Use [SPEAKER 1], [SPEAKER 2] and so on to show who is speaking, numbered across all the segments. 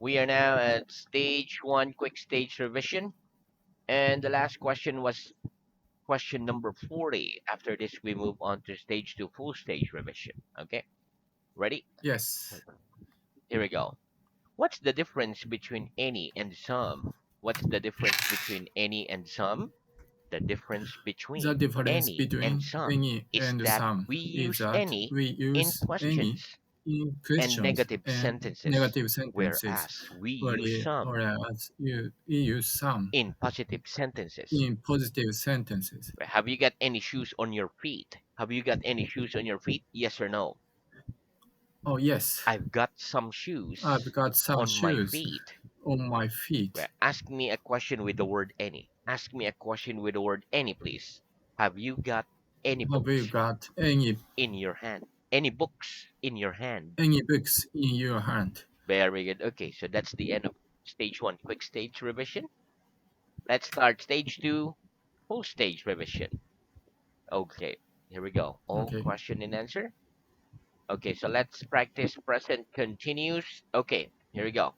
[SPEAKER 1] We are now at stage one, quick stage revision. And the last question was question number 40. After this, we move on to stage two, full stage revision. Okay, ready?
[SPEAKER 2] Yes.
[SPEAKER 1] Here we go. What's the difference between any and some? What's the difference between any and some? The difference
[SPEAKER 2] The
[SPEAKER 1] between
[SPEAKER 2] difference
[SPEAKER 1] any and
[SPEAKER 2] between
[SPEAKER 1] some
[SPEAKER 2] any
[SPEAKER 1] is
[SPEAKER 2] and
[SPEAKER 1] that
[SPEAKER 2] some
[SPEAKER 1] we
[SPEAKER 2] is
[SPEAKER 1] use
[SPEAKER 2] that
[SPEAKER 1] any
[SPEAKER 2] we
[SPEAKER 1] in
[SPEAKER 2] use any
[SPEAKER 1] questions
[SPEAKER 2] in
[SPEAKER 1] and
[SPEAKER 2] questions
[SPEAKER 1] negative
[SPEAKER 2] and
[SPEAKER 1] sentences,
[SPEAKER 2] negative sentences,
[SPEAKER 1] whereas we use some
[SPEAKER 2] whereas you use some
[SPEAKER 1] in positive sentences.
[SPEAKER 2] in positive sentences.
[SPEAKER 1] Right? Have you got any shoes on your feet? Have you got any shoes on your feet? Yes or no?
[SPEAKER 2] Oh, yes.
[SPEAKER 1] I've got some
[SPEAKER 2] I've
[SPEAKER 1] shoes
[SPEAKER 2] got some
[SPEAKER 1] on my
[SPEAKER 2] shoes
[SPEAKER 1] feet.
[SPEAKER 2] on my
[SPEAKER 1] Right?
[SPEAKER 2] feet.
[SPEAKER 1] Ask me a question with the word any. Ask me a question with the word any, please. Have you got any
[SPEAKER 2] Have you
[SPEAKER 1] books
[SPEAKER 2] got
[SPEAKER 1] in your hand? Any books in your hand?
[SPEAKER 2] any books in your hand?
[SPEAKER 1] Very good. Okay, so that's the end of stage one, quick stage revision. Let's start stage two, full stage revision. Okay, here we go. All
[SPEAKER 2] Okay.
[SPEAKER 1] question and answer. Okay, so let's practice present continuous. Okay, here we go.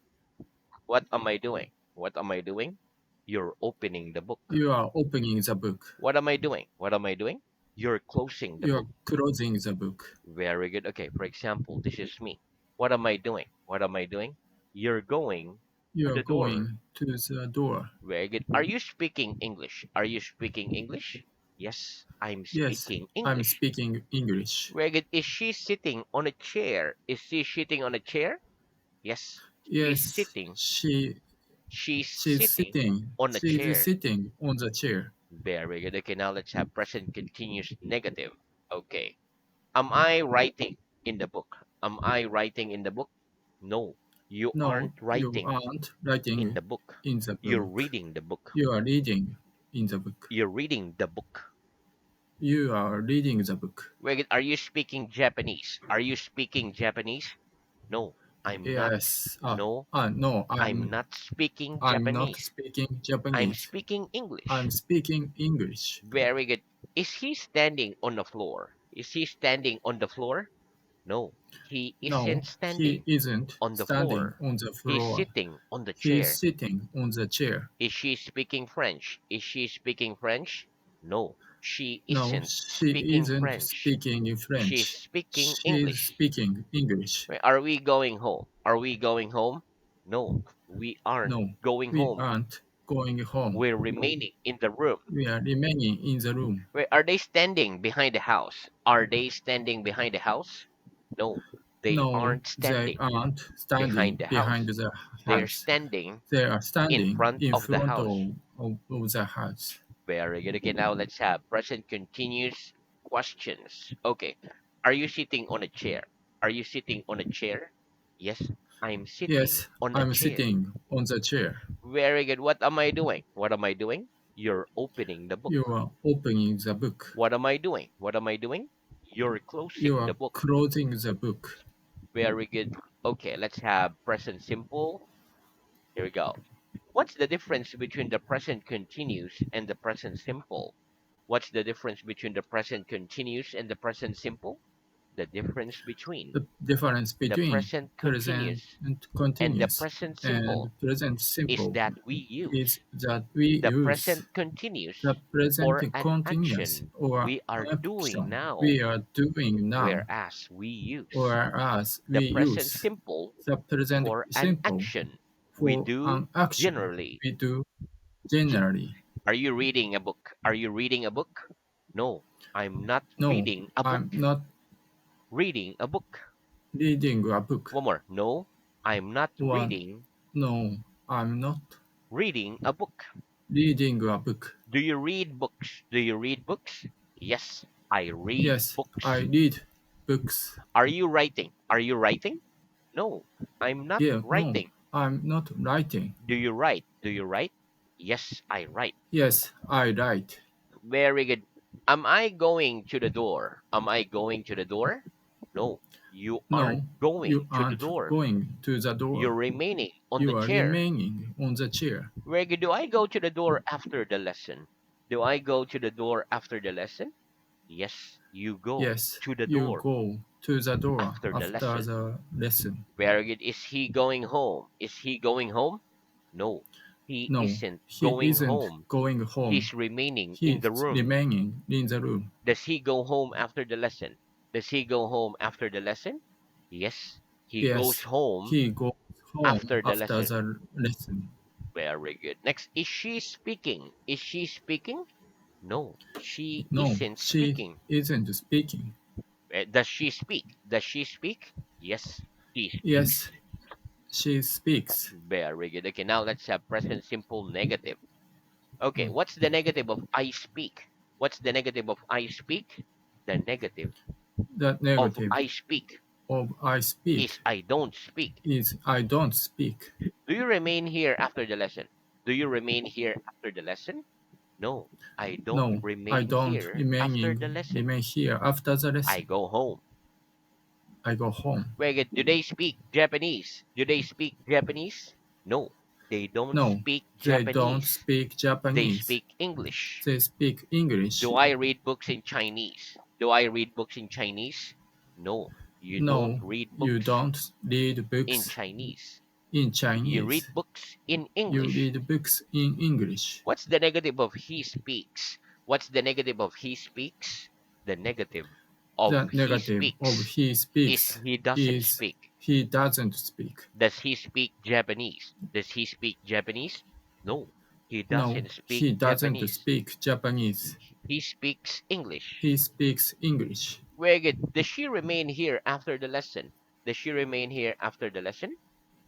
[SPEAKER 1] What am I doing? What am I doing? You're opening the book.
[SPEAKER 2] You are opening the book.
[SPEAKER 1] What am I doing? What am I doing? You're closing the
[SPEAKER 2] You
[SPEAKER 1] book.
[SPEAKER 2] are closing the book.
[SPEAKER 1] Very good. Okay, for example, this is me. What am I doing? What am I doing? You're going
[SPEAKER 2] You
[SPEAKER 1] to
[SPEAKER 2] are
[SPEAKER 1] the door.
[SPEAKER 2] going to the door.
[SPEAKER 1] Very good. Are you speaking English? Are you speaking English? Yes, I'm
[SPEAKER 2] Yes,
[SPEAKER 1] speaking
[SPEAKER 2] I'm
[SPEAKER 1] English.
[SPEAKER 2] speaking English.
[SPEAKER 1] Very good. Is she sitting on a chair? Is she sitting on a chair? Yes, she's
[SPEAKER 2] Yes,
[SPEAKER 1] sitting. She's
[SPEAKER 2] she's
[SPEAKER 1] sitting
[SPEAKER 2] sitting.
[SPEAKER 1] on a
[SPEAKER 2] She's
[SPEAKER 1] chair.
[SPEAKER 2] sitting on the chair.
[SPEAKER 1] Very good. Okay, now let's have present continuous negative. Okay. Am I writing in the book? Am I writing in the book? No, you
[SPEAKER 2] No,
[SPEAKER 1] aren't
[SPEAKER 2] you
[SPEAKER 1] writing
[SPEAKER 2] aren't
[SPEAKER 1] in
[SPEAKER 2] writing
[SPEAKER 1] the book.
[SPEAKER 2] in the
[SPEAKER 1] You're
[SPEAKER 2] book.
[SPEAKER 1] reading the book.
[SPEAKER 2] You are reading in the book.
[SPEAKER 1] You're reading the book.
[SPEAKER 2] You are reading the book.
[SPEAKER 1] Very good. Are you speaking Japanese? Are you speaking Japanese? No, I'm not.
[SPEAKER 2] Yes.
[SPEAKER 1] No,
[SPEAKER 2] No,
[SPEAKER 1] I'm not speaking
[SPEAKER 2] I'm not
[SPEAKER 1] Japanese.
[SPEAKER 2] speaking
[SPEAKER 1] I'm
[SPEAKER 2] Japanese.
[SPEAKER 1] speaking English.
[SPEAKER 2] I'm speaking English.
[SPEAKER 1] Very good. Is he standing on the floor? Is he standing on the floor? No, he isn't
[SPEAKER 2] No, he
[SPEAKER 1] standing
[SPEAKER 2] isn't
[SPEAKER 1] on the
[SPEAKER 2] standing
[SPEAKER 1] floor.
[SPEAKER 2] on the
[SPEAKER 1] He's
[SPEAKER 2] floor.
[SPEAKER 1] sitting on the
[SPEAKER 2] He is
[SPEAKER 1] chair.
[SPEAKER 2] sitting on the chair.
[SPEAKER 1] Is she speaking French? Is she speaking French? No, she
[SPEAKER 2] No,
[SPEAKER 1] isn't
[SPEAKER 2] she
[SPEAKER 1] speaking
[SPEAKER 2] isn't
[SPEAKER 1] French.
[SPEAKER 2] speaking
[SPEAKER 1] She's
[SPEAKER 2] French.
[SPEAKER 1] speaking
[SPEAKER 2] She's
[SPEAKER 1] English.
[SPEAKER 2] speaking English.
[SPEAKER 1] Right, are we going home? Are we going home? No, we aren't
[SPEAKER 2] No,
[SPEAKER 1] going
[SPEAKER 2] we
[SPEAKER 1] home.
[SPEAKER 2] aren't going home.
[SPEAKER 1] We're remaining in the room.
[SPEAKER 2] We are remaining in the room.
[SPEAKER 1] Wait, are they standing behind the house? Are they standing behind the house? No, they
[SPEAKER 2] No,
[SPEAKER 1] aren't
[SPEAKER 2] they
[SPEAKER 1] standing
[SPEAKER 2] aren't
[SPEAKER 1] behind
[SPEAKER 2] standing
[SPEAKER 1] the
[SPEAKER 2] behind
[SPEAKER 1] house.
[SPEAKER 2] the
[SPEAKER 1] They're
[SPEAKER 2] house.
[SPEAKER 1] standing
[SPEAKER 2] They are
[SPEAKER 1] in
[SPEAKER 2] standing
[SPEAKER 1] front
[SPEAKER 2] in
[SPEAKER 1] of the
[SPEAKER 2] front
[SPEAKER 1] house.
[SPEAKER 2] of the house.
[SPEAKER 1] Very good. Okay, now let's have present continuous questions. Okay, are you sitting on a chair? Are you sitting on a chair? Yes, I'm sitting
[SPEAKER 2] Yes,
[SPEAKER 1] on a
[SPEAKER 2] I'm
[SPEAKER 1] chair.
[SPEAKER 2] sitting on the chair.
[SPEAKER 1] Very good. What am I doing? What am I doing? You're opening the
[SPEAKER 2] You
[SPEAKER 1] book.
[SPEAKER 2] are opening the book.
[SPEAKER 1] What am I doing? What am I doing? You're
[SPEAKER 2] You
[SPEAKER 1] closing the
[SPEAKER 2] are
[SPEAKER 1] book.
[SPEAKER 2] closing the book.
[SPEAKER 1] Very good. Okay, let's have present simple. Here we go. What's the difference between the present continuous and the present simple? What's the difference between the present continuous and the present simple? The difference between
[SPEAKER 2] The difference
[SPEAKER 1] the
[SPEAKER 2] between
[SPEAKER 1] present
[SPEAKER 2] present
[SPEAKER 1] continuous and the
[SPEAKER 2] continuous
[SPEAKER 1] present
[SPEAKER 2] and
[SPEAKER 1] simple
[SPEAKER 2] present
[SPEAKER 1] is
[SPEAKER 2] simple
[SPEAKER 1] that we
[SPEAKER 2] is
[SPEAKER 1] use
[SPEAKER 2] that we
[SPEAKER 1] the
[SPEAKER 2] use
[SPEAKER 1] present continuous
[SPEAKER 2] the present
[SPEAKER 1] for an
[SPEAKER 2] continuous
[SPEAKER 1] action
[SPEAKER 2] or
[SPEAKER 1] we are doing
[SPEAKER 2] action
[SPEAKER 1] now,
[SPEAKER 2] we are doing now,
[SPEAKER 1] whereas we use
[SPEAKER 2] whereas
[SPEAKER 1] the
[SPEAKER 2] we
[SPEAKER 1] present
[SPEAKER 2] use
[SPEAKER 1] simple
[SPEAKER 2] the present
[SPEAKER 1] for an
[SPEAKER 2] simple
[SPEAKER 1] action we
[SPEAKER 2] for
[SPEAKER 1] do
[SPEAKER 2] an action
[SPEAKER 1] generally.
[SPEAKER 2] we do
[SPEAKER 1] Ge-
[SPEAKER 2] generally.
[SPEAKER 1] Are you reading a book? Are you reading a book? No, I'm not
[SPEAKER 2] No,
[SPEAKER 1] reading a
[SPEAKER 2] I'm
[SPEAKER 1] book.
[SPEAKER 2] not
[SPEAKER 1] Reading a book.
[SPEAKER 2] reading a book.
[SPEAKER 1] One more. No, I'm not
[SPEAKER 2] One,
[SPEAKER 1] reading
[SPEAKER 2] no, I'm not
[SPEAKER 1] reading a book.
[SPEAKER 2] reading a book.
[SPEAKER 1] Do you read books? Do you read books? Yes, I read
[SPEAKER 2] Yes, I
[SPEAKER 1] books.
[SPEAKER 2] read books.
[SPEAKER 1] Are you writing? Are you writing? No, I'm not
[SPEAKER 2] Yeah, no,
[SPEAKER 1] writing.
[SPEAKER 2] I'm not writing.
[SPEAKER 1] Do you write? Do you write? Yes, I write.
[SPEAKER 2] Yes, I write.
[SPEAKER 1] Very good. Am I going to the door? Am I going to the door? No, you aren't
[SPEAKER 2] No,
[SPEAKER 1] going
[SPEAKER 2] you
[SPEAKER 1] to the
[SPEAKER 2] aren't
[SPEAKER 1] door.
[SPEAKER 2] going to the
[SPEAKER 1] You're
[SPEAKER 2] door.
[SPEAKER 1] remaining on the
[SPEAKER 2] You are
[SPEAKER 1] chair.
[SPEAKER 2] remaining on the chair.
[SPEAKER 1] Very good. Do I go to the door after the lesson? Do I go to the door after the lesson? Yes, you go
[SPEAKER 2] Yes,
[SPEAKER 1] to the
[SPEAKER 2] you
[SPEAKER 1] door.
[SPEAKER 2] go To the door
[SPEAKER 1] after the
[SPEAKER 2] after
[SPEAKER 1] lesson.
[SPEAKER 2] the lesson.
[SPEAKER 1] Very good. Is he going home? Is he going home? No, he
[SPEAKER 2] No,
[SPEAKER 1] isn't
[SPEAKER 2] he
[SPEAKER 1] going
[SPEAKER 2] isn't
[SPEAKER 1] home.
[SPEAKER 2] going home.
[SPEAKER 1] He's remaining in the
[SPEAKER 2] He's
[SPEAKER 1] room.
[SPEAKER 2] remaining in the room.
[SPEAKER 1] Does he go home after the lesson? Does he go home after the lesson? Yes, he goes
[SPEAKER 2] Yes,
[SPEAKER 1] home
[SPEAKER 2] he goes home
[SPEAKER 1] after the
[SPEAKER 2] after
[SPEAKER 1] lesson.
[SPEAKER 2] the lesson.
[SPEAKER 1] Very good. Next, is she speaking? Is she speaking? No, she
[SPEAKER 2] No,
[SPEAKER 1] isn't
[SPEAKER 2] she
[SPEAKER 1] speaking.
[SPEAKER 2] isn't speaking.
[SPEAKER 1] Does she speak? Does she speak? Yes, she
[SPEAKER 2] Yes,
[SPEAKER 1] speaks.
[SPEAKER 2] she speaks.
[SPEAKER 1] Very good. Okay, now let's have present simple negative. Okay,
[SPEAKER 2] Mm.
[SPEAKER 1] what's the negative of I speak? What's the negative of I speak? The negative
[SPEAKER 2] The
[SPEAKER 1] of
[SPEAKER 2] negative
[SPEAKER 1] I speak
[SPEAKER 2] of I
[SPEAKER 1] is
[SPEAKER 2] speak
[SPEAKER 1] I don't speak.
[SPEAKER 2] is I don't speak.
[SPEAKER 1] Do you remain here after the lesson? Do you remain here after the lesson? No, I don't
[SPEAKER 2] No, I
[SPEAKER 1] remain
[SPEAKER 2] don't
[SPEAKER 1] here after the lesson.
[SPEAKER 2] remain here after the
[SPEAKER 1] I
[SPEAKER 2] lesson.
[SPEAKER 1] go home.
[SPEAKER 2] I go home.
[SPEAKER 1] Very good. Do they speak Japanese? Do they speak Japanese? No, they don't
[SPEAKER 2] No,
[SPEAKER 1] speak
[SPEAKER 2] they don't
[SPEAKER 1] Japanese.
[SPEAKER 2] speak
[SPEAKER 1] They
[SPEAKER 2] Japanese.
[SPEAKER 1] speak English.
[SPEAKER 2] They speak English.
[SPEAKER 1] Do I read books in Chinese? Do I read books in Chinese? No, you don't
[SPEAKER 2] No,
[SPEAKER 1] read
[SPEAKER 2] you
[SPEAKER 1] books
[SPEAKER 2] don't read
[SPEAKER 1] in
[SPEAKER 2] books
[SPEAKER 1] Chinese.
[SPEAKER 2] in
[SPEAKER 1] You
[SPEAKER 2] Chinese.
[SPEAKER 1] read books in
[SPEAKER 2] You
[SPEAKER 1] English.
[SPEAKER 2] read books in English.
[SPEAKER 1] What's the negative of he speaks? What's the negative of he speaks? The negative of
[SPEAKER 2] The
[SPEAKER 1] he
[SPEAKER 2] negative of
[SPEAKER 1] speaks
[SPEAKER 2] he
[SPEAKER 1] is
[SPEAKER 2] speaks
[SPEAKER 1] he doesn't
[SPEAKER 2] is
[SPEAKER 1] speak.
[SPEAKER 2] he doesn't speak.
[SPEAKER 1] Does he speak Japanese? Does he speak Japanese? No, he
[SPEAKER 2] No,
[SPEAKER 1] doesn't speak
[SPEAKER 2] he doesn't
[SPEAKER 1] Japanese.
[SPEAKER 2] speak Japanese.
[SPEAKER 1] He speaks English.
[SPEAKER 2] He speaks English.
[SPEAKER 1] Very good. Does she remain here after the lesson? Does she remain here after the lesson?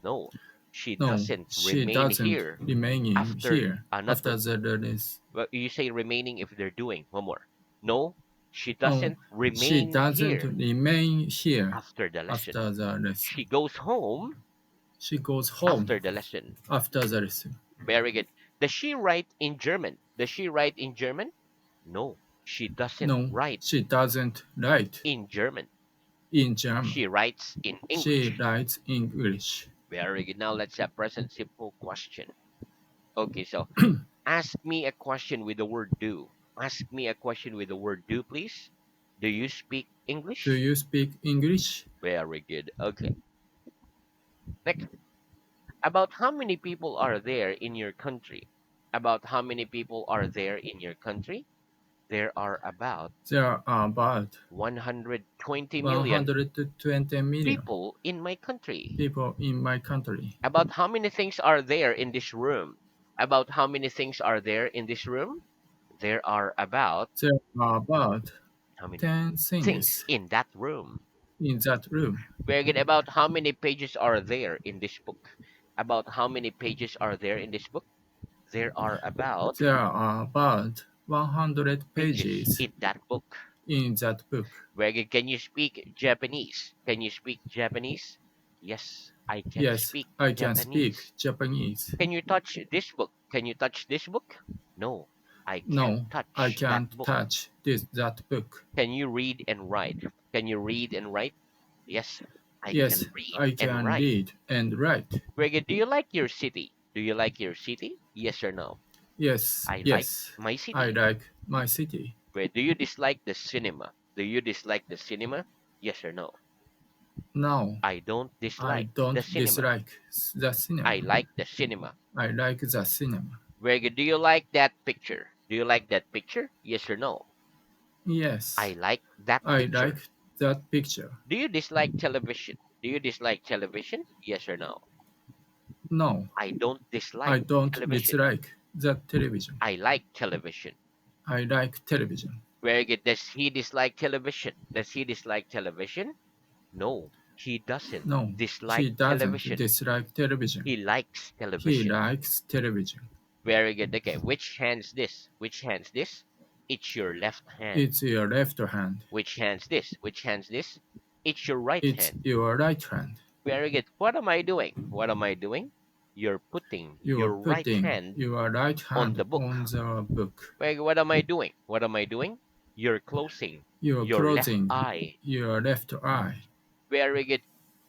[SPEAKER 1] No, she
[SPEAKER 2] No,
[SPEAKER 1] doesn't
[SPEAKER 2] she
[SPEAKER 1] remain
[SPEAKER 2] doesn't
[SPEAKER 1] here
[SPEAKER 2] remaining
[SPEAKER 1] after
[SPEAKER 2] here after
[SPEAKER 1] another.
[SPEAKER 2] the release.
[SPEAKER 1] Well, you say remaining if they're doing one more. No, she
[SPEAKER 2] No,
[SPEAKER 1] doesn't
[SPEAKER 2] she
[SPEAKER 1] remain
[SPEAKER 2] doesn't
[SPEAKER 1] here
[SPEAKER 2] remain here
[SPEAKER 1] after the lesson.
[SPEAKER 2] after the
[SPEAKER 1] She
[SPEAKER 2] lesson.
[SPEAKER 1] goes home
[SPEAKER 2] She goes home
[SPEAKER 1] after the lesson.
[SPEAKER 2] after the lesson.
[SPEAKER 1] Very good. Does she write in German? Does she write in German? No, she doesn't
[SPEAKER 2] No,
[SPEAKER 1] write
[SPEAKER 2] she doesn't write
[SPEAKER 1] in German.
[SPEAKER 2] in German.
[SPEAKER 1] She writes in
[SPEAKER 2] She
[SPEAKER 1] English.
[SPEAKER 2] writes English.
[SPEAKER 1] Very good. Now let's have present simple question. Okay, so ask me a question with the word do. Ask me a question with the word do, please. Do you speak
[SPEAKER 2] Do
[SPEAKER 1] English?
[SPEAKER 2] you speak English?
[SPEAKER 1] Very good. Okay. Next, about how many people are there in your country? About how many people are there in your country? There are about
[SPEAKER 2] There are about
[SPEAKER 1] 120 million
[SPEAKER 2] 120 million
[SPEAKER 1] people in my country.
[SPEAKER 2] people in my country.
[SPEAKER 1] About how many things are there in this room? About how many things are there in this room? There are about
[SPEAKER 2] There are about
[SPEAKER 1] how many
[SPEAKER 2] 10
[SPEAKER 1] things
[SPEAKER 2] things
[SPEAKER 1] in that room?
[SPEAKER 2] in that room.
[SPEAKER 1] Very good. About how many pages are there in this book? About how many pages are there in this book? There are about
[SPEAKER 2] There are about 100
[SPEAKER 1] pages
[SPEAKER 2] pages
[SPEAKER 1] in that book.
[SPEAKER 2] in that book.
[SPEAKER 1] Very good. Can you speak Japanese? Can you speak Japanese? Yes, I can
[SPEAKER 2] Yes,
[SPEAKER 1] speak
[SPEAKER 2] I can
[SPEAKER 1] Japanese.
[SPEAKER 2] speak Japanese.
[SPEAKER 1] Can you touch this book? Can you touch this book? No, I can't
[SPEAKER 2] No, I
[SPEAKER 1] touch that
[SPEAKER 2] can't
[SPEAKER 1] book.
[SPEAKER 2] touch that book.
[SPEAKER 1] Can you read and write? Can you read and write? Yes, I
[SPEAKER 2] Yes,
[SPEAKER 1] can read
[SPEAKER 2] I
[SPEAKER 1] and
[SPEAKER 2] can
[SPEAKER 1] write.
[SPEAKER 2] read and write.
[SPEAKER 1] Very good. Do you like your city? Do you like your city? Yes or no?
[SPEAKER 2] Yes,
[SPEAKER 1] I like
[SPEAKER 2] yes,
[SPEAKER 1] my
[SPEAKER 2] I
[SPEAKER 1] city.
[SPEAKER 2] like my city.
[SPEAKER 1] Wait, do you dislike the cinema? Do you dislike the cinema? Yes or no?
[SPEAKER 2] No,
[SPEAKER 1] I don't
[SPEAKER 2] I
[SPEAKER 1] dislike the
[SPEAKER 2] don't
[SPEAKER 1] cinema.
[SPEAKER 2] dislike the
[SPEAKER 1] I
[SPEAKER 2] cinema.
[SPEAKER 1] like the cinema.
[SPEAKER 2] I like the cinema.
[SPEAKER 1] Very good. Do you like that picture? Do you like that picture? Yes or no? I
[SPEAKER 2] Yes,
[SPEAKER 1] like that
[SPEAKER 2] I
[SPEAKER 1] picture.
[SPEAKER 2] like that picture.
[SPEAKER 1] Do you dislike television? Do you dislike television? Yes or no?
[SPEAKER 2] No,
[SPEAKER 1] I don't
[SPEAKER 2] I
[SPEAKER 1] dislike
[SPEAKER 2] don't
[SPEAKER 1] television.
[SPEAKER 2] dislike the television.
[SPEAKER 1] I like television.
[SPEAKER 2] I like television.
[SPEAKER 1] Very good. Does he dislike television? Does he dislike television? No, he doesn't
[SPEAKER 2] No,
[SPEAKER 1] dislike
[SPEAKER 2] he doesn't
[SPEAKER 1] television.
[SPEAKER 2] dislike television.
[SPEAKER 1] He likes
[SPEAKER 2] He
[SPEAKER 1] television.
[SPEAKER 2] likes television.
[SPEAKER 1] Very good. Okay, which hand's this? Which hand's this? It's your left hand.
[SPEAKER 2] It's your left hand.
[SPEAKER 1] Which hand's this? Which hand's this? It's your right
[SPEAKER 2] It's
[SPEAKER 1] hand.
[SPEAKER 2] your right hand.
[SPEAKER 1] Very good. What am I doing? What am I doing? You're putting
[SPEAKER 2] You are
[SPEAKER 1] your right
[SPEAKER 2] putting
[SPEAKER 1] hand
[SPEAKER 2] your right
[SPEAKER 1] on the
[SPEAKER 2] hand on
[SPEAKER 1] book.
[SPEAKER 2] the book.
[SPEAKER 1] Very good. What am I doing? What am I doing? You're closing
[SPEAKER 2] You are
[SPEAKER 1] your left
[SPEAKER 2] closing
[SPEAKER 1] eye.
[SPEAKER 2] your left eye.
[SPEAKER 1] Very good.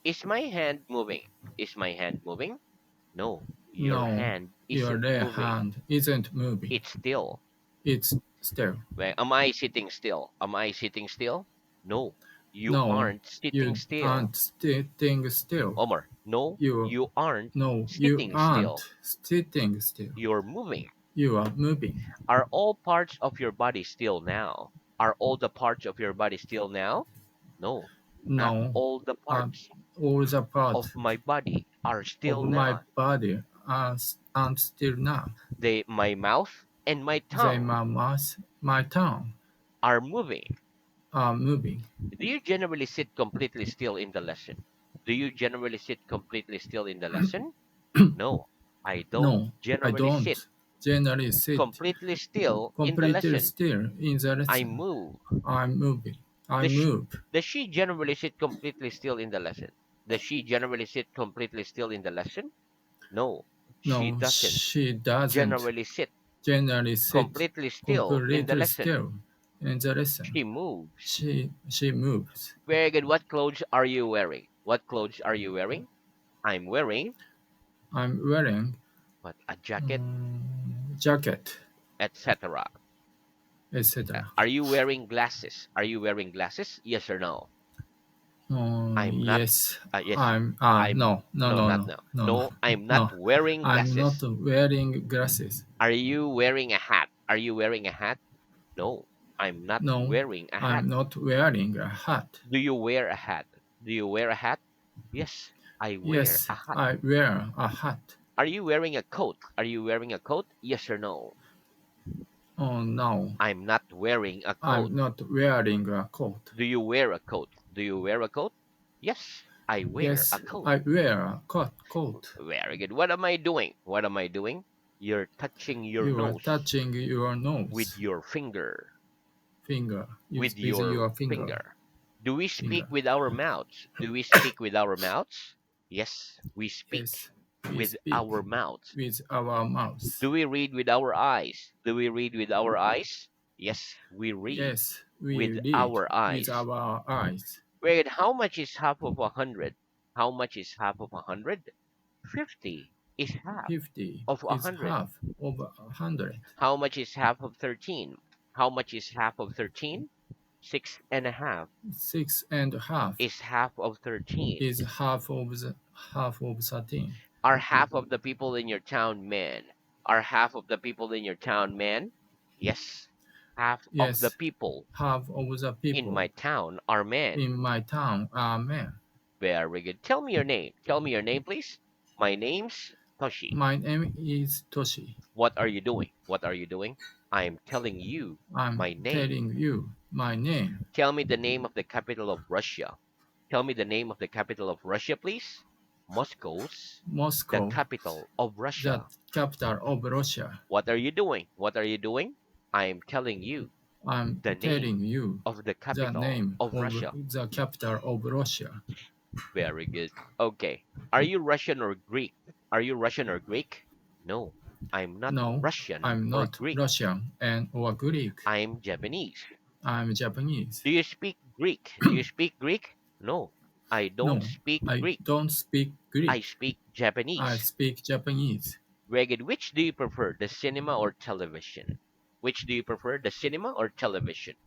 [SPEAKER 1] Is my hand moving? Is my hand moving? No, your
[SPEAKER 2] No,
[SPEAKER 1] hand
[SPEAKER 2] your
[SPEAKER 1] isn't
[SPEAKER 2] left
[SPEAKER 1] moving.
[SPEAKER 2] hand isn't moving.
[SPEAKER 1] It's still.
[SPEAKER 2] It's still.
[SPEAKER 1] Well, am I sitting still? Am I sitting still? No, You
[SPEAKER 2] No,
[SPEAKER 1] aren't sitting
[SPEAKER 2] you
[SPEAKER 1] still.
[SPEAKER 2] aren't sitting still.
[SPEAKER 1] Omar, no,
[SPEAKER 2] You
[SPEAKER 1] you aren't
[SPEAKER 2] no, you
[SPEAKER 1] sitting still.
[SPEAKER 2] aren't sitting still.
[SPEAKER 1] You're moving.
[SPEAKER 2] You are moving.
[SPEAKER 1] Are all parts of your body still now? Are all the parts of your body still now? No, not
[SPEAKER 2] No,
[SPEAKER 1] all the
[SPEAKER 2] uh,
[SPEAKER 1] parts
[SPEAKER 2] all the
[SPEAKER 1] of
[SPEAKER 2] parts
[SPEAKER 1] my body are
[SPEAKER 2] of
[SPEAKER 1] still
[SPEAKER 2] my
[SPEAKER 1] now.
[SPEAKER 2] body are still now.
[SPEAKER 1] My mouth and my
[SPEAKER 2] They,
[SPEAKER 1] tongue
[SPEAKER 2] my tongue
[SPEAKER 1] are moving.
[SPEAKER 2] are moving.
[SPEAKER 1] Do you generally sit completely still in the lesson? Do you generally sit completely still in the lesson? No, I don't
[SPEAKER 2] No, I
[SPEAKER 1] generally sit
[SPEAKER 2] don't generally sit
[SPEAKER 1] completely still in the
[SPEAKER 2] completely
[SPEAKER 1] lesson.
[SPEAKER 2] still in the
[SPEAKER 1] I
[SPEAKER 2] lesson.
[SPEAKER 1] move.
[SPEAKER 2] I'm moving. I
[SPEAKER 1] Does she,
[SPEAKER 2] move.
[SPEAKER 1] does she generally sit completely still in the lesson? Does she generally sit completely still in the lesson? No, she
[SPEAKER 2] No,
[SPEAKER 1] doesn't
[SPEAKER 2] she doesn't
[SPEAKER 1] generally sit
[SPEAKER 2] generally sit
[SPEAKER 1] completely still in the
[SPEAKER 2] completely
[SPEAKER 1] lesson.
[SPEAKER 2] still in the lesson.
[SPEAKER 1] She moves.
[SPEAKER 2] She moves.
[SPEAKER 1] Very good. What clothes are you wearing? What clothes are you wearing? I'm wearing
[SPEAKER 2] I'm wearing
[SPEAKER 1] what, a jacket,
[SPEAKER 2] jacket,
[SPEAKER 1] etc.
[SPEAKER 2] etc.
[SPEAKER 1] Are you wearing glasses? Are you wearing glasses? Yes or no? I'm not.
[SPEAKER 2] Yes,
[SPEAKER 1] Yes.
[SPEAKER 2] I'm.
[SPEAKER 1] I'm
[SPEAKER 2] No, no,
[SPEAKER 1] no,
[SPEAKER 2] no,
[SPEAKER 1] not
[SPEAKER 2] no,
[SPEAKER 1] no.
[SPEAKER 2] no, no,
[SPEAKER 1] No, I'm not
[SPEAKER 2] no.
[SPEAKER 1] wearing
[SPEAKER 2] I'm not
[SPEAKER 1] glasses.
[SPEAKER 2] wearing glasses.
[SPEAKER 1] Are you wearing a hat? Are you wearing a hat? No, I'm not
[SPEAKER 2] No,
[SPEAKER 1] wearing a hat.
[SPEAKER 2] I'm not wearing a hat.
[SPEAKER 1] Do you wear a hat? Do you wear a hat? Yes, I wear
[SPEAKER 2] Yes,
[SPEAKER 1] a hat.
[SPEAKER 2] I wear a hat.
[SPEAKER 1] Are you wearing a coat? Are you wearing a coat? Yes or no?
[SPEAKER 2] Oh no,
[SPEAKER 1] I'm not wearing a coat.
[SPEAKER 2] I'm not wearing a coat.
[SPEAKER 1] Do you wear a coat? Do you wear a coat? Yes, I wear a
[SPEAKER 2] Yes,
[SPEAKER 1] coat.
[SPEAKER 2] I wear a coat.
[SPEAKER 1] Very good. What am I doing? What am I doing? You're touching your
[SPEAKER 2] You are
[SPEAKER 1] nose
[SPEAKER 2] touching your
[SPEAKER 1] with
[SPEAKER 2] nose
[SPEAKER 1] your finger.
[SPEAKER 2] finger
[SPEAKER 1] With
[SPEAKER 2] with
[SPEAKER 1] your
[SPEAKER 2] your finger.
[SPEAKER 1] finger. Do we speak
[SPEAKER 2] Finger.
[SPEAKER 1] with our mouths? Do we speak with our mouths? Yes, we speak
[SPEAKER 2] Yes, we
[SPEAKER 1] with
[SPEAKER 2] speak
[SPEAKER 1] our mouths.
[SPEAKER 2] with our mouths.
[SPEAKER 1] Do we read with our eyes? Do we read with our eyes? Yes, we read
[SPEAKER 2] Yes, we
[SPEAKER 1] with
[SPEAKER 2] read
[SPEAKER 1] our
[SPEAKER 2] with
[SPEAKER 1] eyes.
[SPEAKER 2] our eyes.
[SPEAKER 1] Wait, how much is half of 100? How much is half of 100? 50 is half
[SPEAKER 2] 50
[SPEAKER 1] of
[SPEAKER 2] is
[SPEAKER 1] 100.
[SPEAKER 2] half of 100.
[SPEAKER 1] How much is half of 13? How much is half of 13? Six and a half
[SPEAKER 2] Six and a half
[SPEAKER 1] is half of 13.
[SPEAKER 2] is half of 13.
[SPEAKER 1] Are half of the people in your town men? Are half of the people in your town men? Yes. Half of the
[SPEAKER 2] Yes,
[SPEAKER 1] people
[SPEAKER 2] half of the
[SPEAKER 1] in
[SPEAKER 2] people
[SPEAKER 1] my town are men.
[SPEAKER 2] in my town are men.
[SPEAKER 1] Very good. Tell me your name. Tell me your name, please. My name's Toshi.
[SPEAKER 2] My name is Toshi.
[SPEAKER 1] What are you doing? What are you doing? I'm telling you
[SPEAKER 2] I'm
[SPEAKER 1] my name.
[SPEAKER 2] telling you my name.
[SPEAKER 1] Tell me the name of the capital of Russia. Tell me the name of the capital of Russia, please. Moscow's the
[SPEAKER 2] Moscow,
[SPEAKER 1] capital of
[SPEAKER 2] the
[SPEAKER 1] Russia.
[SPEAKER 2] capital of Russia.
[SPEAKER 1] What are you doing? What are you doing? I'm telling you
[SPEAKER 2] I'm
[SPEAKER 1] the name
[SPEAKER 2] telling you
[SPEAKER 1] of the
[SPEAKER 2] the
[SPEAKER 1] capital
[SPEAKER 2] name
[SPEAKER 1] of
[SPEAKER 2] of
[SPEAKER 1] Russia.
[SPEAKER 2] the capital of Russia.
[SPEAKER 1] Very good. Okay. Are you Russian or Greek? Are you Russian or Greek? No, I'm not
[SPEAKER 2] No,
[SPEAKER 1] Russian
[SPEAKER 2] I'm
[SPEAKER 1] or
[SPEAKER 2] not
[SPEAKER 1] Greek.
[SPEAKER 2] Russian and or Greek.
[SPEAKER 1] I'm Japanese.
[SPEAKER 2] I'm Japanese.
[SPEAKER 1] Do you speak Greek? Do you speak Greek? No, I don't
[SPEAKER 2] No,
[SPEAKER 1] speak
[SPEAKER 2] I
[SPEAKER 1] Greek.
[SPEAKER 2] don't speak
[SPEAKER 1] I
[SPEAKER 2] Greek.
[SPEAKER 1] speak
[SPEAKER 2] I
[SPEAKER 1] Japanese.
[SPEAKER 2] speak Japanese.
[SPEAKER 1] Very good. Which do you prefer, the cinema or television? Which do you prefer, the cinema or television?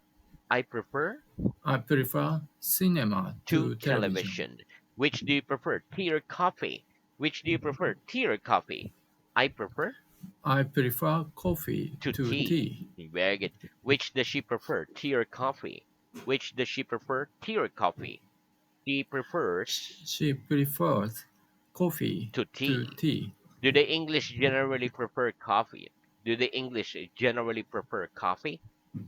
[SPEAKER 1] I prefer
[SPEAKER 2] I prefer cinema
[SPEAKER 1] to
[SPEAKER 2] to television.
[SPEAKER 1] television. Which do you prefer, tea or coffee? Which do you prefer, tea or coffee? I prefer
[SPEAKER 2] I prefer coffee
[SPEAKER 1] to
[SPEAKER 2] to
[SPEAKER 1] tea.
[SPEAKER 2] tea.
[SPEAKER 1] Very good. Which does she prefer, tea or coffee? Which does she prefer, tea or coffee? She prefers
[SPEAKER 2] She prefers coffee
[SPEAKER 1] to
[SPEAKER 2] to
[SPEAKER 1] tea.
[SPEAKER 2] tea.
[SPEAKER 1] Do the English generally prefer coffee? Do the English generally prefer coffee?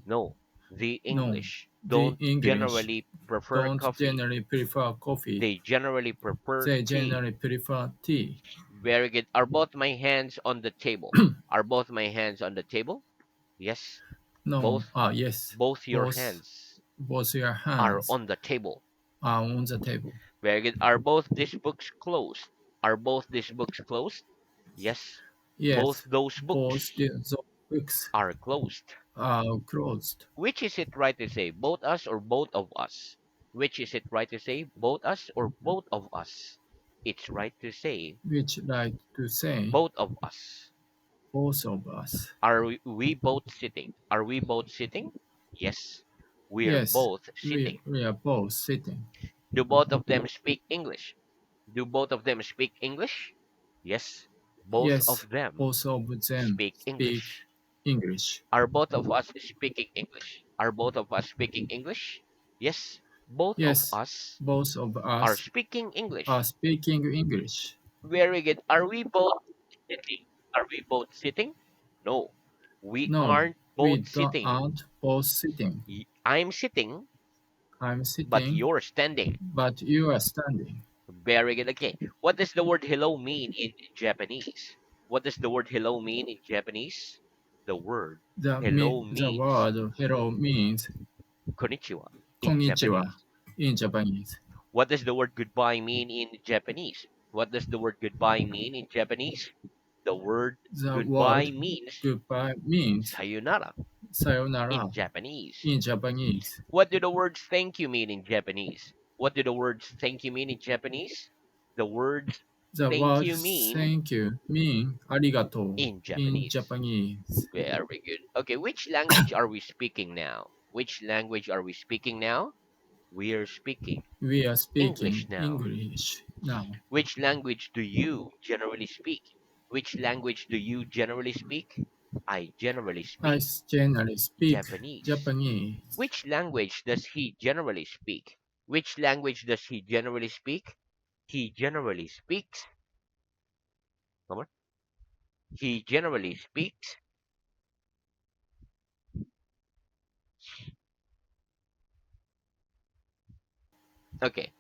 [SPEAKER 1] No, the
[SPEAKER 2] No,
[SPEAKER 1] English
[SPEAKER 2] the
[SPEAKER 1] don't
[SPEAKER 2] English
[SPEAKER 1] generally prefer
[SPEAKER 2] don't
[SPEAKER 1] coffee.
[SPEAKER 2] generally prefer coffee.
[SPEAKER 1] They generally prefer
[SPEAKER 2] They
[SPEAKER 1] tea.
[SPEAKER 2] generally prefer tea.
[SPEAKER 1] Very good. Are both my hands on the table? Are both my hands on the table? Yes.
[SPEAKER 2] No,
[SPEAKER 1] Both
[SPEAKER 2] yes,
[SPEAKER 1] both your
[SPEAKER 2] both
[SPEAKER 1] hands
[SPEAKER 2] both your
[SPEAKER 1] are
[SPEAKER 2] hands
[SPEAKER 1] on the table.
[SPEAKER 2] are on the table.
[SPEAKER 1] Very good. Are both these books closed? Are both these books closed? Yes. Both
[SPEAKER 2] Yes,
[SPEAKER 1] those
[SPEAKER 2] both
[SPEAKER 1] books
[SPEAKER 2] those books
[SPEAKER 1] are closed.
[SPEAKER 2] are closed.
[SPEAKER 1] Which is it right to say, both us or both of us? Which is it right to say, both us or both of us? It's right to say,
[SPEAKER 2] Which like to say
[SPEAKER 1] both of us.
[SPEAKER 2] both of us.
[SPEAKER 1] Are we both sitting? Are we both sitting? Yes. We're
[SPEAKER 2] Yes,
[SPEAKER 1] both
[SPEAKER 2] we,
[SPEAKER 1] sitting.
[SPEAKER 2] we are both sitting.
[SPEAKER 1] Do both of them speak English? Do both of them speak English? Yes, both
[SPEAKER 2] Yes,
[SPEAKER 1] of them
[SPEAKER 2] both of them
[SPEAKER 1] speak
[SPEAKER 2] speak
[SPEAKER 1] English.
[SPEAKER 2] English.
[SPEAKER 1] Are both of us speaking English? Are both of us speaking English? Yes, both of
[SPEAKER 2] Yes,
[SPEAKER 1] us
[SPEAKER 2] both of
[SPEAKER 1] are
[SPEAKER 2] us
[SPEAKER 1] speaking
[SPEAKER 2] are
[SPEAKER 1] English.
[SPEAKER 2] speaking English.
[SPEAKER 1] Very good. Are we both sitting? Are we both sitting? No, we
[SPEAKER 2] No,
[SPEAKER 1] aren't
[SPEAKER 2] we
[SPEAKER 1] both
[SPEAKER 2] don't,
[SPEAKER 1] sitting.
[SPEAKER 2] aren't both sitting.
[SPEAKER 1] I'm sitting,
[SPEAKER 2] I'm
[SPEAKER 1] but
[SPEAKER 2] sitting,
[SPEAKER 1] you're standing.
[SPEAKER 2] but you are standing.
[SPEAKER 1] Very good. Okay. What does the word hello mean in Japanese? What does the word hello mean in Japanese? The word hello
[SPEAKER 2] The
[SPEAKER 1] means
[SPEAKER 2] word hello means
[SPEAKER 1] konnichiwa in
[SPEAKER 2] konnichiwa
[SPEAKER 1] Japanese.
[SPEAKER 2] in Japanese.
[SPEAKER 1] What does the word goodbye mean in Japanese? What does the word goodbye mean in Japanese? The word
[SPEAKER 2] The
[SPEAKER 1] goodbye
[SPEAKER 2] word
[SPEAKER 1] means
[SPEAKER 2] goodbye means
[SPEAKER 1] sayonara in
[SPEAKER 2] sayonara
[SPEAKER 1] Japanese.
[SPEAKER 2] in Japanese.
[SPEAKER 1] What do the words thank you mean in Japanese? What do the words thank you mean in Japanese? The words
[SPEAKER 2] The
[SPEAKER 1] thank
[SPEAKER 2] word
[SPEAKER 1] you mean
[SPEAKER 2] thank you mean arigato
[SPEAKER 1] in
[SPEAKER 2] in
[SPEAKER 1] Japanese.
[SPEAKER 2] Japanese.
[SPEAKER 1] Very good. Okay, which language are we speaking now? Which language are we speaking now? We are speaking
[SPEAKER 2] We are
[SPEAKER 1] English
[SPEAKER 2] speaking
[SPEAKER 1] now.
[SPEAKER 2] English now.
[SPEAKER 1] Which language do you generally speak? Which language do you generally speak? I generally
[SPEAKER 2] I
[SPEAKER 1] speak
[SPEAKER 2] generally speak
[SPEAKER 1] Japanese.
[SPEAKER 2] Japanese.
[SPEAKER 1] Which language does he generally speak? Which language does he generally speak? He generally speaks. Come on. He generally speaks. Okay,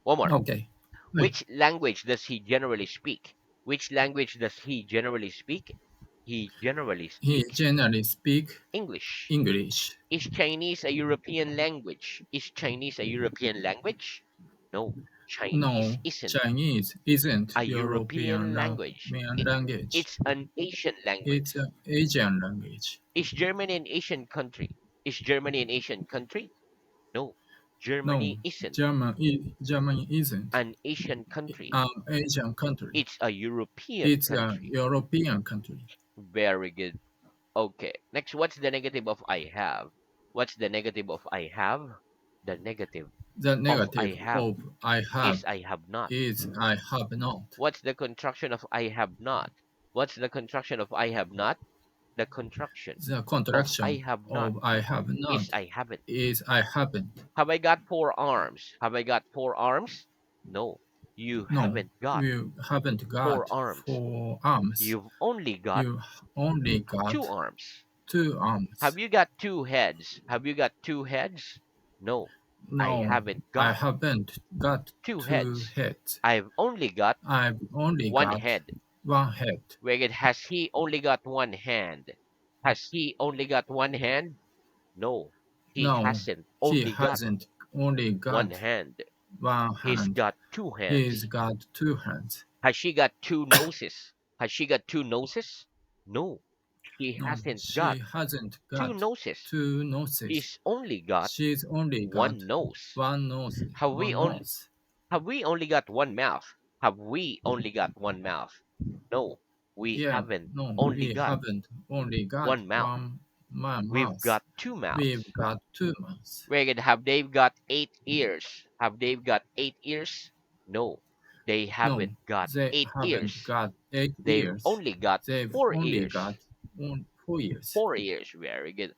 [SPEAKER 1] one more.
[SPEAKER 2] Okay. Wait.
[SPEAKER 1] Which language does he generally speak? Which language does he generally speak? He generally
[SPEAKER 2] He
[SPEAKER 1] speaks
[SPEAKER 2] generally speak
[SPEAKER 1] English.
[SPEAKER 2] English.
[SPEAKER 1] Is Chinese a European language? Is Chinese a European language? No, Chinese
[SPEAKER 2] No,
[SPEAKER 1] isn't
[SPEAKER 2] Chinese isn't
[SPEAKER 1] a
[SPEAKER 2] European
[SPEAKER 1] European language.
[SPEAKER 2] language.
[SPEAKER 1] It's an Asian
[SPEAKER 2] It's
[SPEAKER 1] language.
[SPEAKER 2] an Asian language.
[SPEAKER 1] Is Germany an Asian country? Is Germany an Asian country? No,
[SPEAKER 2] No,
[SPEAKER 1] Germany isn't
[SPEAKER 2] Germany isn't
[SPEAKER 1] an Asian country.
[SPEAKER 2] an Asian country.
[SPEAKER 1] It's a European
[SPEAKER 2] It's a
[SPEAKER 1] country.
[SPEAKER 2] European country.
[SPEAKER 1] Very good. Okay. Next, what's the negative of I have? What's the negative of I have? The negative
[SPEAKER 2] The
[SPEAKER 1] of I
[SPEAKER 2] negative
[SPEAKER 1] have
[SPEAKER 2] of I have
[SPEAKER 1] is I have not.
[SPEAKER 2] is I have not.
[SPEAKER 1] What's the contraction of I have not? What's the contraction of I have not? The contraction
[SPEAKER 2] The
[SPEAKER 1] of I
[SPEAKER 2] contraction
[SPEAKER 1] have not
[SPEAKER 2] of I have
[SPEAKER 1] is
[SPEAKER 2] not
[SPEAKER 1] I haven't.
[SPEAKER 2] is I haven't.
[SPEAKER 1] Have I got four arms? Have I got four arms? No, you
[SPEAKER 2] No,
[SPEAKER 1] haven't got
[SPEAKER 2] you haven't
[SPEAKER 1] four
[SPEAKER 2] got
[SPEAKER 1] arms.
[SPEAKER 2] 4 arms.
[SPEAKER 1] You've only got
[SPEAKER 2] You only
[SPEAKER 1] two
[SPEAKER 2] got
[SPEAKER 1] arms.
[SPEAKER 2] 2 arms.
[SPEAKER 1] Have you got two heads? Have you got two heads? No, I
[SPEAKER 2] No,
[SPEAKER 1] haven't
[SPEAKER 2] I
[SPEAKER 1] got
[SPEAKER 2] haven't got
[SPEAKER 1] two
[SPEAKER 2] two
[SPEAKER 1] heads.
[SPEAKER 2] heads.
[SPEAKER 1] I've only got
[SPEAKER 2] I've only
[SPEAKER 1] one
[SPEAKER 2] got
[SPEAKER 1] head.
[SPEAKER 2] 1 head.
[SPEAKER 1] Wicked, has he only got one hand? Has he only got one hand? No, he
[SPEAKER 2] No,
[SPEAKER 1] hasn't
[SPEAKER 2] he
[SPEAKER 1] only got
[SPEAKER 2] hasn't only
[SPEAKER 1] one
[SPEAKER 2] got
[SPEAKER 1] hand.
[SPEAKER 2] one
[SPEAKER 1] He's
[SPEAKER 2] hand.
[SPEAKER 1] got two
[SPEAKER 2] He's
[SPEAKER 1] hands.
[SPEAKER 2] got 2 hands.
[SPEAKER 1] Has she got two noses? Has she got two noses? No, she
[SPEAKER 2] No,
[SPEAKER 1] hasn't got
[SPEAKER 2] she hasn't
[SPEAKER 1] two
[SPEAKER 2] got
[SPEAKER 1] noses.
[SPEAKER 2] 2 noses.
[SPEAKER 1] She's only got
[SPEAKER 2] She's only got
[SPEAKER 1] one nose.
[SPEAKER 2] one nose.
[SPEAKER 1] Have we
[SPEAKER 2] One
[SPEAKER 1] only
[SPEAKER 2] nose.
[SPEAKER 1] have we only got one mouth? Have we only got one mouth? No, we
[SPEAKER 2] Yeah,
[SPEAKER 1] haven't
[SPEAKER 2] no,
[SPEAKER 1] only
[SPEAKER 2] we
[SPEAKER 1] got
[SPEAKER 2] haven't only got
[SPEAKER 1] one mouth.
[SPEAKER 2] one
[SPEAKER 1] We've
[SPEAKER 2] mouth.
[SPEAKER 1] got two
[SPEAKER 2] We've
[SPEAKER 1] mouths.
[SPEAKER 2] got 2 mouths.
[SPEAKER 1] Wicked, have they got 8 ears? Have they got 8 ears? No, they
[SPEAKER 2] No,
[SPEAKER 1] haven't got
[SPEAKER 2] they
[SPEAKER 1] 8 ears.
[SPEAKER 2] haven't got eight
[SPEAKER 1] They've
[SPEAKER 2] ears.
[SPEAKER 1] only got
[SPEAKER 2] They've
[SPEAKER 1] four
[SPEAKER 2] only
[SPEAKER 1] ears.
[SPEAKER 2] got 4 ears.
[SPEAKER 1] 4 ears. Very good.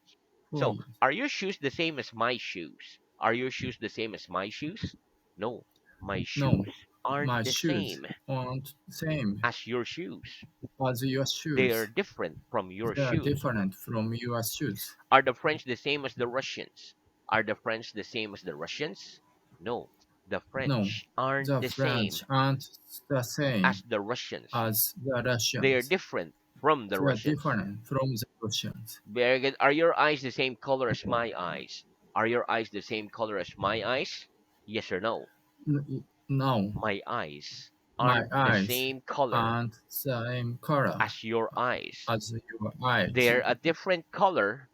[SPEAKER 2] 4
[SPEAKER 1] So,
[SPEAKER 2] ears.
[SPEAKER 1] are your shoes the same as my shoes? Are your shoes the same as my shoes? No, my
[SPEAKER 2] No,
[SPEAKER 1] shoes aren't
[SPEAKER 2] my
[SPEAKER 1] the
[SPEAKER 2] shoes
[SPEAKER 1] same
[SPEAKER 2] aren't same
[SPEAKER 1] as your shoes.
[SPEAKER 2] as your
[SPEAKER 1] They are
[SPEAKER 2] shoes.
[SPEAKER 1] different from your
[SPEAKER 2] They are
[SPEAKER 1] shoes.
[SPEAKER 2] different from your shoes.
[SPEAKER 1] Are the French the same as the Russians? Are the French the same as the Russians? No, the
[SPEAKER 2] No,
[SPEAKER 1] French aren't
[SPEAKER 2] the
[SPEAKER 1] the same
[SPEAKER 2] French aren't the
[SPEAKER 1] as
[SPEAKER 2] same
[SPEAKER 1] the Russians.
[SPEAKER 2] as the
[SPEAKER 1] They are
[SPEAKER 2] Russians.
[SPEAKER 1] different from the
[SPEAKER 2] They are
[SPEAKER 1] Russians.
[SPEAKER 2] different from the Russians.
[SPEAKER 1] Very good. Are your eyes the same color as my eyes? Are your eyes the same color as my eyes? Yes or no?
[SPEAKER 2] No,
[SPEAKER 1] My eyes
[SPEAKER 2] my
[SPEAKER 1] aren't the
[SPEAKER 2] eyes
[SPEAKER 1] same color
[SPEAKER 2] aren't the same color
[SPEAKER 1] as your eyes.
[SPEAKER 2] as your eyes.
[SPEAKER 1] They're a different color.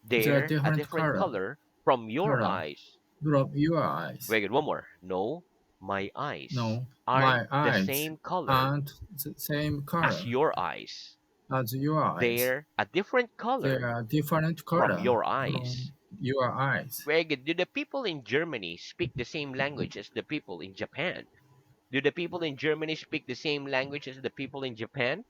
[SPEAKER 2] They are
[SPEAKER 1] They're a
[SPEAKER 2] different
[SPEAKER 1] different color from your
[SPEAKER 2] color
[SPEAKER 1] eyes.
[SPEAKER 2] from your eyes.
[SPEAKER 1] Very good. One more. No, my eyes
[SPEAKER 2] No,
[SPEAKER 1] aren't
[SPEAKER 2] my
[SPEAKER 1] the
[SPEAKER 2] eyes
[SPEAKER 1] same color
[SPEAKER 2] aren't the same
[SPEAKER 1] as
[SPEAKER 2] color
[SPEAKER 1] your eyes.
[SPEAKER 2] as your eyes.
[SPEAKER 1] They're a different
[SPEAKER 2] They
[SPEAKER 1] color
[SPEAKER 2] are different
[SPEAKER 1] from
[SPEAKER 2] color
[SPEAKER 1] your
[SPEAKER 2] from
[SPEAKER 1] eyes.
[SPEAKER 2] your eyes.
[SPEAKER 1] Very good. Do the people in Germany speak the same language as the people in Japan? Do the people in Germany speak the same language as the people in Japan?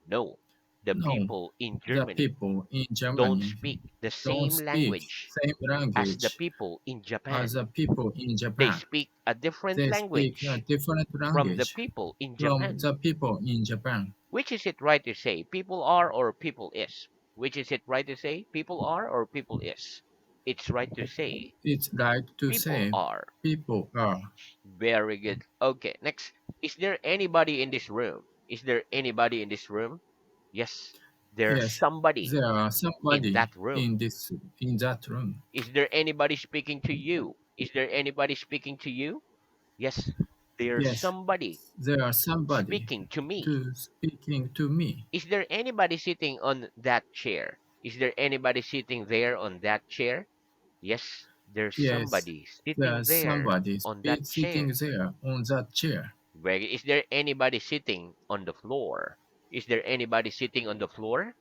[SPEAKER 1] No. The
[SPEAKER 2] No,
[SPEAKER 1] people in
[SPEAKER 2] the
[SPEAKER 1] Germany
[SPEAKER 2] people in
[SPEAKER 1] don't
[SPEAKER 2] Germany
[SPEAKER 1] speak the
[SPEAKER 2] don't
[SPEAKER 1] same
[SPEAKER 2] speak
[SPEAKER 1] language
[SPEAKER 2] same
[SPEAKER 1] as the
[SPEAKER 2] language
[SPEAKER 1] people in
[SPEAKER 2] as
[SPEAKER 1] Japan.
[SPEAKER 2] the people in
[SPEAKER 1] They
[SPEAKER 2] Japan.
[SPEAKER 1] speak a different
[SPEAKER 2] They speak a
[SPEAKER 1] language
[SPEAKER 2] different
[SPEAKER 1] from the
[SPEAKER 2] language
[SPEAKER 1] people in
[SPEAKER 2] from
[SPEAKER 1] Japan.
[SPEAKER 2] the people in Japan.
[SPEAKER 1] Which is it right to say? People are or people is? Which is it right to say? People are or people is? It's right to say
[SPEAKER 2] It's right to
[SPEAKER 1] people
[SPEAKER 2] say
[SPEAKER 1] are.
[SPEAKER 2] people are.
[SPEAKER 1] Very good. Okay, next. Is there anybody in this room? Is there anybody in this room? Yes, there's
[SPEAKER 2] Yes,
[SPEAKER 1] somebody
[SPEAKER 2] there are
[SPEAKER 1] in
[SPEAKER 2] somebody
[SPEAKER 1] that room.
[SPEAKER 2] in this in that room.
[SPEAKER 1] Is there anybody speaking to you? Is there anybody speaking to you? Yes, there's
[SPEAKER 2] Yes,
[SPEAKER 1] somebody
[SPEAKER 2] there are somebody
[SPEAKER 1] speaking to me.
[SPEAKER 2] to speaking to me.
[SPEAKER 1] Is there anybody sitting on that chair? Is there anybody sitting there on that chair? Yes, there's
[SPEAKER 2] Yes,
[SPEAKER 1] somebody sitting
[SPEAKER 2] there's
[SPEAKER 1] there
[SPEAKER 2] somebody
[SPEAKER 1] on that
[SPEAKER 2] sitting
[SPEAKER 1] chair.
[SPEAKER 2] there on that chair.
[SPEAKER 1] Where is there anybody sitting on the floor? Is there anybody sitting on the floor?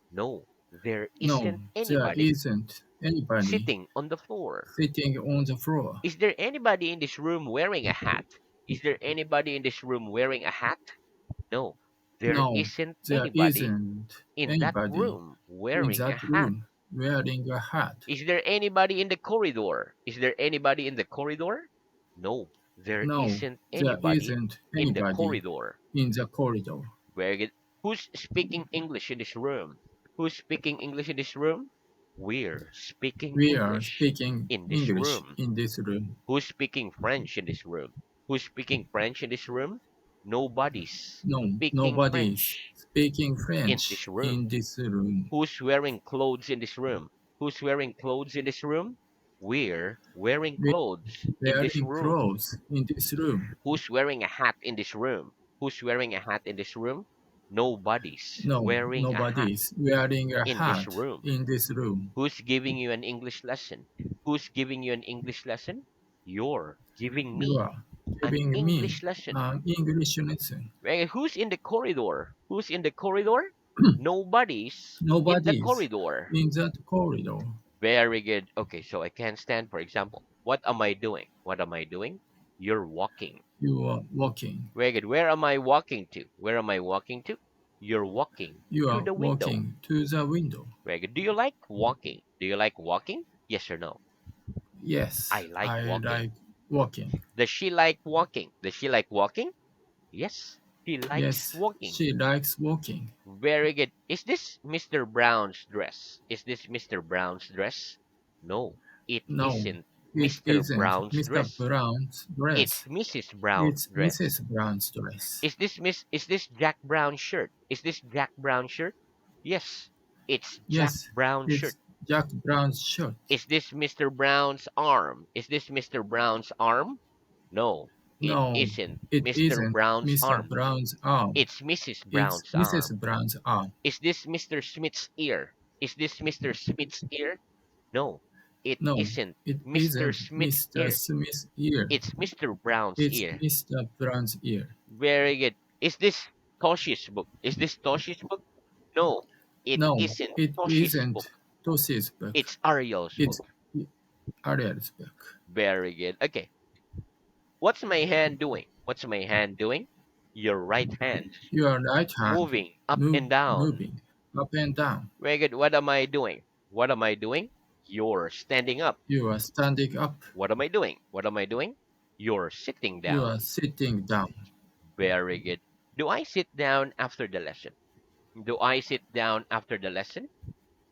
[SPEAKER 1] No, there
[SPEAKER 2] No,
[SPEAKER 1] isn't
[SPEAKER 2] there
[SPEAKER 1] anybody
[SPEAKER 2] isn't anybody
[SPEAKER 1] sitting on the floor.
[SPEAKER 2] sitting on the floor.
[SPEAKER 1] Is there anybody in this room wearing a hat? Is there anybody in this room wearing a hat? No, there
[SPEAKER 2] No,
[SPEAKER 1] isn't
[SPEAKER 2] there
[SPEAKER 1] anybody
[SPEAKER 2] isn't
[SPEAKER 1] in that
[SPEAKER 2] anybody
[SPEAKER 1] room
[SPEAKER 2] in
[SPEAKER 1] wearing a
[SPEAKER 2] that
[SPEAKER 1] hat.
[SPEAKER 2] room wearing a hat.
[SPEAKER 1] Is there anybody in the corridor? Is there anybody in the corridor? No, there
[SPEAKER 2] No,
[SPEAKER 1] isn't
[SPEAKER 2] there
[SPEAKER 1] anybody
[SPEAKER 2] isn't
[SPEAKER 1] in the
[SPEAKER 2] anybody
[SPEAKER 1] corridor.
[SPEAKER 2] in the corridor.
[SPEAKER 1] Very good. Who's speaking English in this room? Who's speaking English in this room? We're speaking
[SPEAKER 2] We are
[SPEAKER 1] English
[SPEAKER 2] speaking
[SPEAKER 1] in this
[SPEAKER 2] English
[SPEAKER 1] room.
[SPEAKER 2] in this room.
[SPEAKER 1] Who's speaking French in this room? Who's speaking French in this room? Nobody's
[SPEAKER 2] No,
[SPEAKER 1] speaking
[SPEAKER 2] nobody is
[SPEAKER 1] French
[SPEAKER 2] speaking
[SPEAKER 1] in
[SPEAKER 2] French
[SPEAKER 1] this room.
[SPEAKER 2] in this room.
[SPEAKER 1] Who's wearing clothes in this room? Who's wearing clothes in this room? We're wearing
[SPEAKER 2] We
[SPEAKER 1] clothes
[SPEAKER 2] are
[SPEAKER 1] in this
[SPEAKER 2] wearing
[SPEAKER 1] room.
[SPEAKER 2] clothes in this room.
[SPEAKER 1] Who's wearing a hat in this room? Who's wearing a hat in this room? Nobody's
[SPEAKER 2] No,
[SPEAKER 1] wearing a hat
[SPEAKER 2] nobody is wearing a
[SPEAKER 1] in this
[SPEAKER 2] hat
[SPEAKER 1] room.
[SPEAKER 2] in this room.
[SPEAKER 1] Who's giving you an English lesson? Who's giving you an English lesson? You're giving
[SPEAKER 2] You
[SPEAKER 1] me
[SPEAKER 2] are
[SPEAKER 1] an
[SPEAKER 2] giving me
[SPEAKER 1] English lesson.
[SPEAKER 2] an English lesson.
[SPEAKER 1] Right? Who's in the corridor? Who's in the corridor? Nobody's in the
[SPEAKER 2] Nobody is
[SPEAKER 1] corridor.
[SPEAKER 2] in that corridor.
[SPEAKER 1] Very good. Okay, so I can't stand, for example. What am I doing? What am I doing? You're walking.
[SPEAKER 2] You are walking.
[SPEAKER 1] Very good. Where am I walking to? Where am I walking to? You're walking
[SPEAKER 2] You
[SPEAKER 1] to
[SPEAKER 2] are
[SPEAKER 1] the window.
[SPEAKER 2] walking to the window.
[SPEAKER 1] Very good. Do you like walking? Do you like walking? Yes or no?
[SPEAKER 2] Yes,
[SPEAKER 1] I like
[SPEAKER 2] I
[SPEAKER 1] walking.
[SPEAKER 2] like walking.
[SPEAKER 1] Does she like walking? Does she like walking? Yes, she likes
[SPEAKER 2] Yes,
[SPEAKER 1] walking.
[SPEAKER 2] she likes walking.
[SPEAKER 1] Very good. Is this Mr. Brown's dress? Is this Mr. Brown's dress? No, it
[SPEAKER 2] No,
[SPEAKER 1] isn't
[SPEAKER 2] it
[SPEAKER 1] Mr.
[SPEAKER 2] isn't
[SPEAKER 1] Brown's
[SPEAKER 2] Mr.
[SPEAKER 1] dress.
[SPEAKER 2] Brown's
[SPEAKER 1] It's
[SPEAKER 2] dress.
[SPEAKER 1] Mrs. Brown's
[SPEAKER 2] It's
[SPEAKER 1] dress.
[SPEAKER 2] Mrs. Brown's dress.
[SPEAKER 1] Is this Jack Brown's shirt? Is this Jack Brown's shirt? Yes, it's Jack
[SPEAKER 2] Yes,
[SPEAKER 1] Brown's shirt.
[SPEAKER 2] it's Jack Brown's shirt.
[SPEAKER 1] Is this Mr. Brown's arm? Is this Mr. Brown's arm? No, it
[SPEAKER 2] No,
[SPEAKER 1] isn't
[SPEAKER 2] it
[SPEAKER 1] Mr.
[SPEAKER 2] isn't
[SPEAKER 1] Brown's
[SPEAKER 2] Mr.
[SPEAKER 1] arm.
[SPEAKER 2] Brown's arm.
[SPEAKER 1] It's Mrs.
[SPEAKER 2] It's
[SPEAKER 1] Brown's
[SPEAKER 2] Mrs.
[SPEAKER 1] arm.
[SPEAKER 2] Brown's arm.
[SPEAKER 1] Is this Mr. Smith's ear? Is this Mr. Smith's ear? No, it
[SPEAKER 2] No,
[SPEAKER 1] isn't
[SPEAKER 2] it
[SPEAKER 1] Mr.
[SPEAKER 2] isn't
[SPEAKER 1] Smith's
[SPEAKER 2] Mr.
[SPEAKER 1] ear.
[SPEAKER 2] Smith's ear.
[SPEAKER 1] It's Mr. Brown's
[SPEAKER 2] It's
[SPEAKER 1] ear.
[SPEAKER 2] Mr. Brown's ear.
[SPEAKER 1] Very good. Is this Toshi's book? Is this Toshi's book? No, it
[SPEAKER 2] No,
[SPEAKER 1] isn't
[SPEAKER 2] it
[SPEAKER 1] Toshi's
[SPEAKER 2] isn't
[SPEAKER 1] book.
[SPEAKER 2] Tosi's book.
[SPEAKER 1] It's Ariel's
[SPEAKER 2] It's
[SPEAKER 1] book.
[SPEAKER 2] Ariel's book.
[SPEAKER 1] Very good. Okay. What's my hand doing? What's my hand doing? Your right hand
[SPEAKER 2] Your right hand
[SPEAKER 1] moving up and down.
[SPEAKER 2] moving up and down.
[SPEAKER 1] Very good. What am I doing? What am I doing? You're standing up.
[SPEAKER 2] You are standing up.
[SPEAKER 1] What am I doing? What am I doing? You're sitting
[SPEAKER 2] You are
[SPEAKER 1] down.
[SPEAKER 2] sitting down.
[SPEAKER 1] Very good. Do I sit down after the lesson? Do I sit down after the lesson?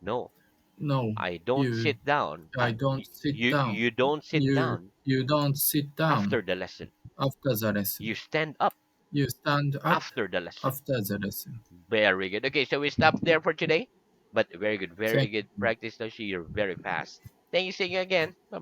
[SPEAKER 1] No,
[SPEAKER 2] No,
[SPEAKER 1] I don't
[SPEAKER 2] you.
[SPEAKER 1] sit down.
[SPEAKER 2] I don't sit down.
[SPEAKER 1] You don't sit down
[SPEAKER 2] You don't sit down
[SPEAKER 1] after the lesson.
[SPEAKER 2] after the lesson.
[SPEAKER 1] You stand up
[SPEAKER 2] You stand up
[SPEAKER 1] after the lesson.
[SPEAKER 2] after the lesson.
[SPEAKER 1] Very good. Okay, so we stop there for today. But very good
[SPEAKER 2] Thank
[SPEAKER 1] very good
[SPEAKER 2] you.
[SPEAKER 1] practice, Toshi. You're very fast. Thank you. See you again. Bye.